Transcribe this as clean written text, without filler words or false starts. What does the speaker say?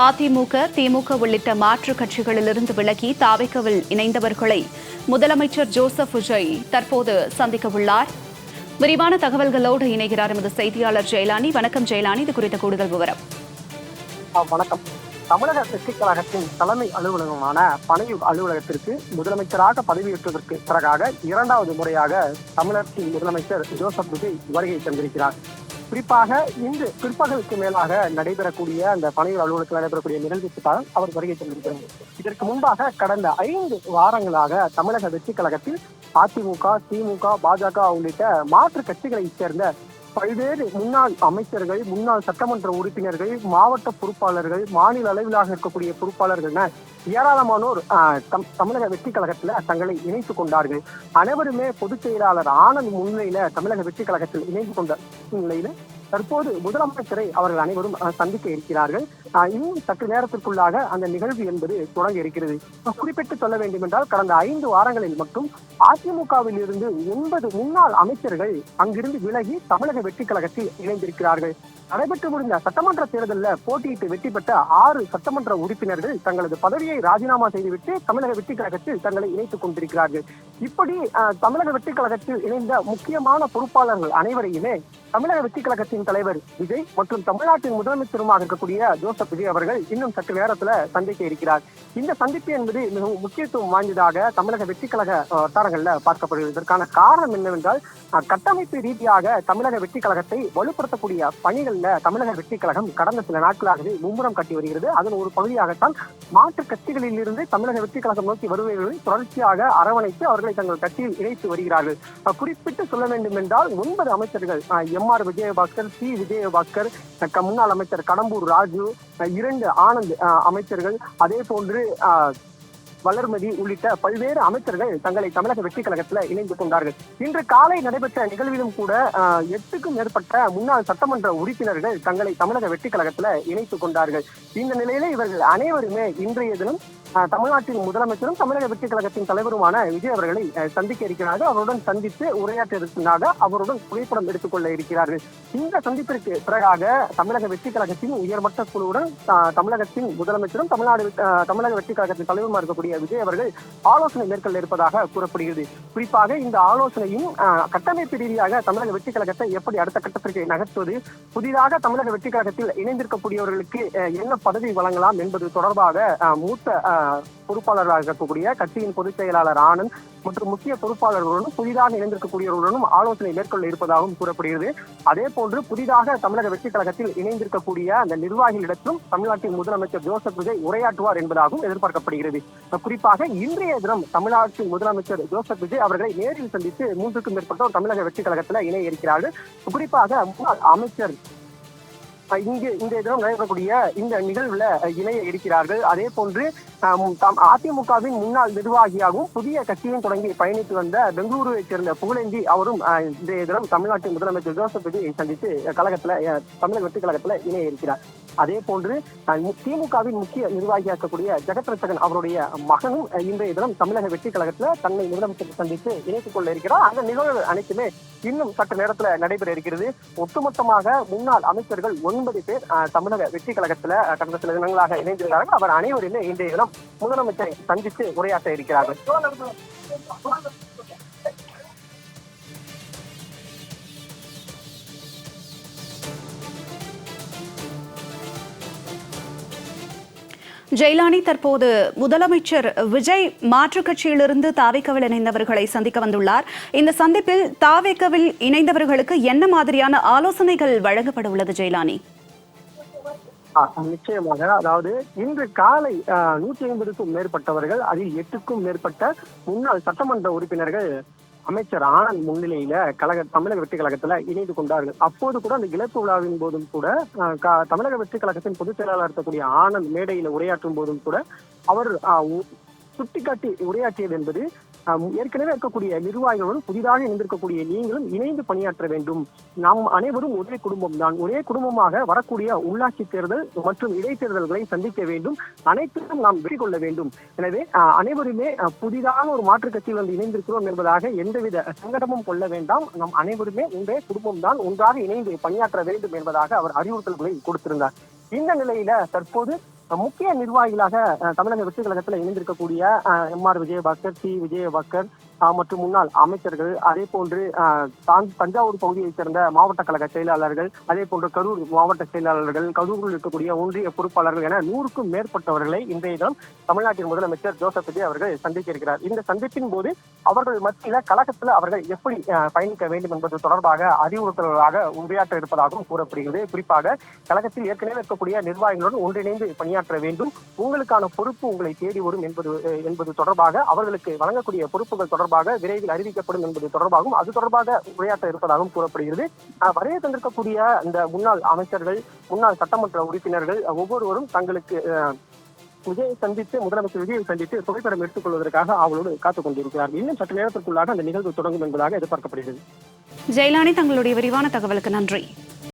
அதிமுக, திமுக உள்ளிட்ட மாற்றுக் கட்சிகளிலிருந்து விலகி தாவேக்காவில் இணைந்தவர்களை முதலமைச்சர் ஜோசப் விஜய் தற்போது சந்திக்க உள்ளார். விரிவான தகவல்களோடு இணைகிறார் எமது செய்தியாளர் ஜெயலானி. வணக்கம் ஜெயலானி, இது குறித்த கூடுதல் விவரம். வணக்கம். தமிழக வெற்றிக் கழகத்தின் தலைமை அலுவலகமான பனையூர் அலுவலகத்திற்கு முதலமைச்சராக பதவியேற்றதற்கு பிறகாக இரண்டாவது முறையாக தமிழகத்தின் முதலமைச்சர் ஜோசப் விஜய் வருகை தந்திருக்கிறார். குறிப்பாக இன்று பிற்பகலுக்கு மேலாக நடைபெறக்கூடிய அந்த பனையூர் அலுவலகத்தில் நடைபெறக்கூடிய நிகழ்ச்சிக்காக அவர் வருகை தந்திருக்கிறார். இதற்கு முன்பாக கடந்த 5 வாரங்களாக தமிழக வெற்றிக் கழகத்தில் அதிமுக, திமுக, பாஜக உள்ளிட்ட மாற்று கட்சிகளைச் சேர்ந்த பல்வேறு முன்னாள் அமைச்சர்கள், முன்னாள் சட்டமன்ற உறுப்பினர்கள், மாவட்ட பொறுப்பாளர்கள், மாநில அளவிலாக இருக்கக்கூடிய பொறுப்பாளர்கள் ஏராளமானோர் தமிழக வெற்றி கழகத்துல தங்களை இணைத்துக் கொண்டார்கள். அனைவருமே பொதுச் செயலாளர் ஆனந்த் முன்னிலையில தமிழக வெற்றி கழகத்தில் இணைந்து கொண்ட நிலையில தற்போது முதலமைச்சரை அவர்கள் அனைவரும் சந்திக்க இருக்கிறார்கள். இன்னும் சற்று நேரத்திற்குள்ளாக அந்த நிகழ்வு என்பது தொடங்க இருக்கிறது. குறிப்பிட்டு சொல்ல வேண்டும் என்றால், கடந்த 5 வாரங்களில் மட்டும் அதிமுகவில் இருந்து 9 முன்னாள் அமைச்சர்கள் அங்கிருந்து விலகி தமிழக வெற்றி கழகத்தில் இணைந்திருக்கிறார்கள். நடைபெற்று முடிந்த சட்டமன்ற தேர்தலில் போட்டியிட்டு வெற்றி பெற்ற 6 சட்டமன்ற உறுப்பினர்கள் தங்களது பதவியை ராஜினாமா செய்துவிட்டு தமிழக வெற்றி கழகத்தில் தங்களை இணைத்துக் கொண்டிருக்கிறார்கள். இப்படி தமிழக வெற்றி கழகத்தில் இணைந்த முக்கியமான பொறுப்பாளர்கள் அனைவரையுமே தமிழக வெற்றி கழகத்தின் தலைவர் விஜய் மற்றும் தமிழ்நாட்டின் முதலமைச்சருமாக இருக்கக்கூடிய ஜோசப் விஜய் அவர்கள் இன்னும் சற்று நேரத்துல சந்திக்க இருக்கிறார். இந்த சந்திப்பு என்பது மிகவும் முக்கியத்துவம் வாய்ந்ததாக தமிழக வெற்றி கழக வட்டாரங்கள்ல பார்க்கப்படுகிறது. இதற்கான காரணம் என்னவென்றால், கட்டமைப்பு ரீதியாக தமிழக வெற்றி கழகத்தை வலுப்படுத்தக்கூடிய பணிகள்ல தமிழக வெற்றி கழகம் கடந்த சில நாட்களாகவே மும்முரம் கட்டி வருகிறது. அதன் ஒரு பகுதியாகத்தான் மாற்று கட்சிகளில் இருந்து தமிழக வெற்றி கழகம் நோக்கி வருபவர்களை தொடர்ச்சியாக அரவணைத்து அவர்களை தங்கள் கட்சியில் இணைத்து வருகிறார்கள். குறிப்பிட்டு சொல்ல வேண்டும் என்றால், 9 அமைச்சர்கள் எம்.ஆர். விஜயபாஸ்கர், சி. விஜயபாஸ்கர், முன்னாள் அமைச்சர் கடம்பூர் ராஜு, 2 ஆனந்த் அமைச்சர்கள், அதே போன்று வளர்மதி உள்ளிட்ட பல்வேறு அமைச்சர்கள் தங்களை தமிழக வெற்றி கழகத்துல இணைந்து கொண்டார்கள். இன்று காலை நடைபெற்ற நிகழ்விலும் கூட 8க்கும் மேற்பட்ட முன்னாள் சட்டமன்ற உறுப்பினர்கள் தங்களை தமிழக வெற்றி கழகத்துல இணைத்துக் கொண்டார்கள். இந்த நிலையில இவர்கள் அனைவருமே இன்றைய தினம் தமிழ்நாட்டின் முதலமைச்சரும் தமிழக வெற்றி கழகத்தின் தலைவருமான விஜய் அவர்களை சந்திக்க இருக்கிறார்கள். அவருடன் சந்தித்து உரையாற்றுவதற்காக அவருடன் புகைப்படம் எடுத்துக் கொள்ள இருக்கிறார்கள். இந்த சந்திப்பிற்கு பிறகாக தமிழக வெற்றி கழகத்தின் உயர்மட்ட குழுவுடன் தமிழகத்தின் முதலமைச்சரும் தமிழக வெற்றி கழகத்தின் தலைவருமா இருக்கக்கூடிய விஜய் அவர்கள் ஆலோசனை மேற்கொள்ள இருப்பதாக கூறப்படுகிறது. குறிப்பாக இந்த ஆலோசனையும் கட்டமைப்பு ரீதியாக தமிழக வெற்றி கழகத்தை எப்படி அடுத்த கட்டத்திற்கு நகர்த்துவது, புதிதாக தமிழக வெற்றி கழகத்தில் இணைந்திருக்கக்கூடியவர்களுக்கு என்ன பதவி வழங்கலாம் என்பது தொடர்பாக மூத்த பொறுப்பாளராக இருக்கக்கூடிய கட்சியின் பொதுச் செயலாளர் ஆனந்த் மற்றும் முக்கிய பொறுப்பாளர்களுடனும் புதிதாக இணைந்திருக்கக்கூடியவர்களுடனும் ஆலோசனை மேற்கொள்ள இருப்பதாகவும் கூறப்படுகிறது. அதே போன்று புதிதாக தமிழக வெற்றி கழகத்தில் இணைந்திருக்கக்கூடிய அந்த நிர்வாகிகளிடத்திலும் தமிழ்நாட்டின் முதலமைச்சர் ஜோசப் விஜய் உரையாற்றுவார் என்பதாகவும் எதிர்பார்க்கப்படுகிறது. குறிப்பாக இன்றைய தினம் தமிழ்நாட்டின் முதலமைச்சர் ஜோசப் விஜய் அவர்களை நேரில் சந்தித்து 3க்கும் மேற்பட்டோர் தமிழக வெற்றி கழகத்தில் இணைய இருக்கிறார்கள். குறிப்பாக முன்னாள் அமைச்சர் இங்கு இன்றைய தினம் நடைபெறக்கூடிய இந்த நிகழ்வுல இணைய இருக்கிறார்கள். அதே போன்று அதிமுகவின் முன்னாள் நிர்வாகியாகவும் புதிய கட்சியும் தொடங்கி பயணித்து வந்த பெங்களூருவை சேர்ந்த புகழேந்தி அவரும் இன்றைய தினம் தமிழ்நாட்டின் முதலமைச்சர் ஜோசப் விஜயை சந்தித்து தமிழக வெற்றி கழகத்துல இணைய இருக்கிறார். அதே போன்று திமுகவின் முக்கிய நிர்வாகியாக இருக்கக்கூடிய ஜெகத் ரட்சகன் அவருடைய மகனும் இன்றைய தினம் தமிழக வெற்றி கழகத்துல தன்னை முதலமைச்சர் சந்தித்து இணைத்துக் கொள்ள இருக்கிறார். அந்த நிகழ்வு அனைத்துமே இன்னும் சற்று நேரத்துல நடைபெற இருக்கிறது. ஒட்டுமொத்தமாக முன்னாள் அமைச்சர்கள் 9 பேர் தமிழக வெற்றி கழகத்துல கடந்த சில தினங்களாக இணைந்திருக்கிறார்கள். அவர் அனைவருமே இன்றைய தினம் முதலமைச்சரை சந்தித்து உரையாற்ற இருக்கிறார்கள். ஜெயலானி, தற்போது முதலமைச்சர் விஜய் மாற்றுக் கட்சியிலிருந்து தாவேக்காவில் இணைந்தவர்களை சந்திக்க வந்துள்ளார். இந்த சந்திப்பில் தாவேக்காவில் இணைந்தவர்களுக்கு என்ன மாதிரியான ஆலோசனைகள் வழங்கப்பட உள்ளது ஜெயலானி? நிச்சயமாக, அதாவது இன்று காலை 150க்கும் மேற்பட்டவர்கள், அதில் 8க்கும் மேற்பட்ட முன்னாள் சட்டமன்ற உறுப்பினர்கள் அமைச்சர் ஆனந்த் முன்னிலையில தமிழக வெற்றி கழகத்துல இணைந்து கொண்டார்கள். அப்போது கூட அந்த இழப்பு விழாவின் போதும் கூட தமிழக வெற்றி கழகத்தின் பொதுச் செயலாளர் இருக்கக்கூடிய ஆனந்த் மேடையில உரையாற்றும் போதும் கூட அவர் சுட்டிக்காட்டி உரையாற்றியது என்பது, ஏற்கனவே இருக்கக்கூடிய நிர்வாகிகளுடன் புதிதாக இணைந்திருக்கக்கூடிய நீங்களும் இணைந்து பணியாற்ற வேண்டும். நாம் அனைவரும் ஒரே குடும்பம் தான். ஒரே குடும்பமாக வரக்கூடிய உள்ளாட்சி தேர்தல் மற்றும் இடைத்தேர்தல்களை சந்திக்க வேண்டும். அனைத்திலும் நாம் வெற்றி கொள்ள வேண்டும். எனவே அனைவருமே புதிதாக ஒரு மாற்றுக் கட்சியில் வந்து இணைந்திருக்கிறோம் என்பதாக எந்தவித சங்கடமும் கொள்ள வேண்டாம். நாம் அனைவருமே ஒன்றே குடும்பம் தான், ஒன்றாக இணைந்து பணியாற்ற வேண்டும் என்பதாக அவர் அறிவுறுத்தல்களை கொடுத்திருந்தார். இந்த நிலையில தற்போது முக்கிய நிர்வாகிகளாக தமிழக வெற்றி கழகத்தில் இணைந்திருக்கக்கூடிய எம்.ஆர். விஜயபாஸ்கர், சி. விஜயபாஸ்கர் மற்றும் முன்னாள் அமைச்சர்கள், அதே போன்று தஞ்சாவூர் பகுதியைச் சேர்ந்த மாவட்ட கழக செயலாளர்கள், அதே போன்று கரூர் மாவட்ட செயலாளர்கள், கரூரில் இருக்கக்கூடிய ஒன்றிய பொறுப்பாளர்கள் என 100க்கும் மேற்பட்டவர்களை இன்றைய தினம் தமிழ்நாட்டின் முதலமைச்சர் ஜோசப் விஜய் அவர்கள் சந்திக்க இருக்கிறார். இந்த சந்திப்பின் போது அவர்கள் மத்தியில கழகத்தில் அவர்கள் எப்படி பயணிக்க வேண்டும் என்பது தொடர்பாக அறிவுறுத்தல்களாக உரையாற்ற இருப்பதாகவும் கூறப்படுகிறது. குறிப்பாக கழகத்தில் ஏற்கனவே இருக்கக்கூடிய நிர்வாகிகளுடன் ஒன்றிணைந்து பணியாற்ற வேண்டும், உங்களுக்கான பொறுப்பு உங்களை தேடி வரும் என்பது தொடர்பாக, அவர்களுக்கு வழங்கக்கூடிய பொறுப்புகள் தொடர்பாக விரைவில் அறிவிக்கப்படும் என்பது தொடர்பாகவும் அது தொடர்பாக உரையாற்ற இருப்பதாகவும் கூறப்படுகிறது. வருகை தந்திருக்கக்கூடிய இந்த முன்னாள் அமைச்சர்கள், முன்னாள் சட்டமன்ற உறுப்பினர்கள் ஒவ்வொருவரும் தங்களுக்கு முதலமைச்சர் விஜயை சந்தித்து புகைப்படம் எடுத்துக் கொள்வதற்காக அவளோடு காத்துக் கொண்டிருக்கிறார்கள். இன்னும் சற்று நேரத்திற்குள்ளாக அந்த நிகழ்வு தொடங்கும் என்பதாக எதிர்பார்க்கப்படுகிறது. ஜெயலானி, தங்களுடைய விரிவான தகவலுக்கு நன்றி.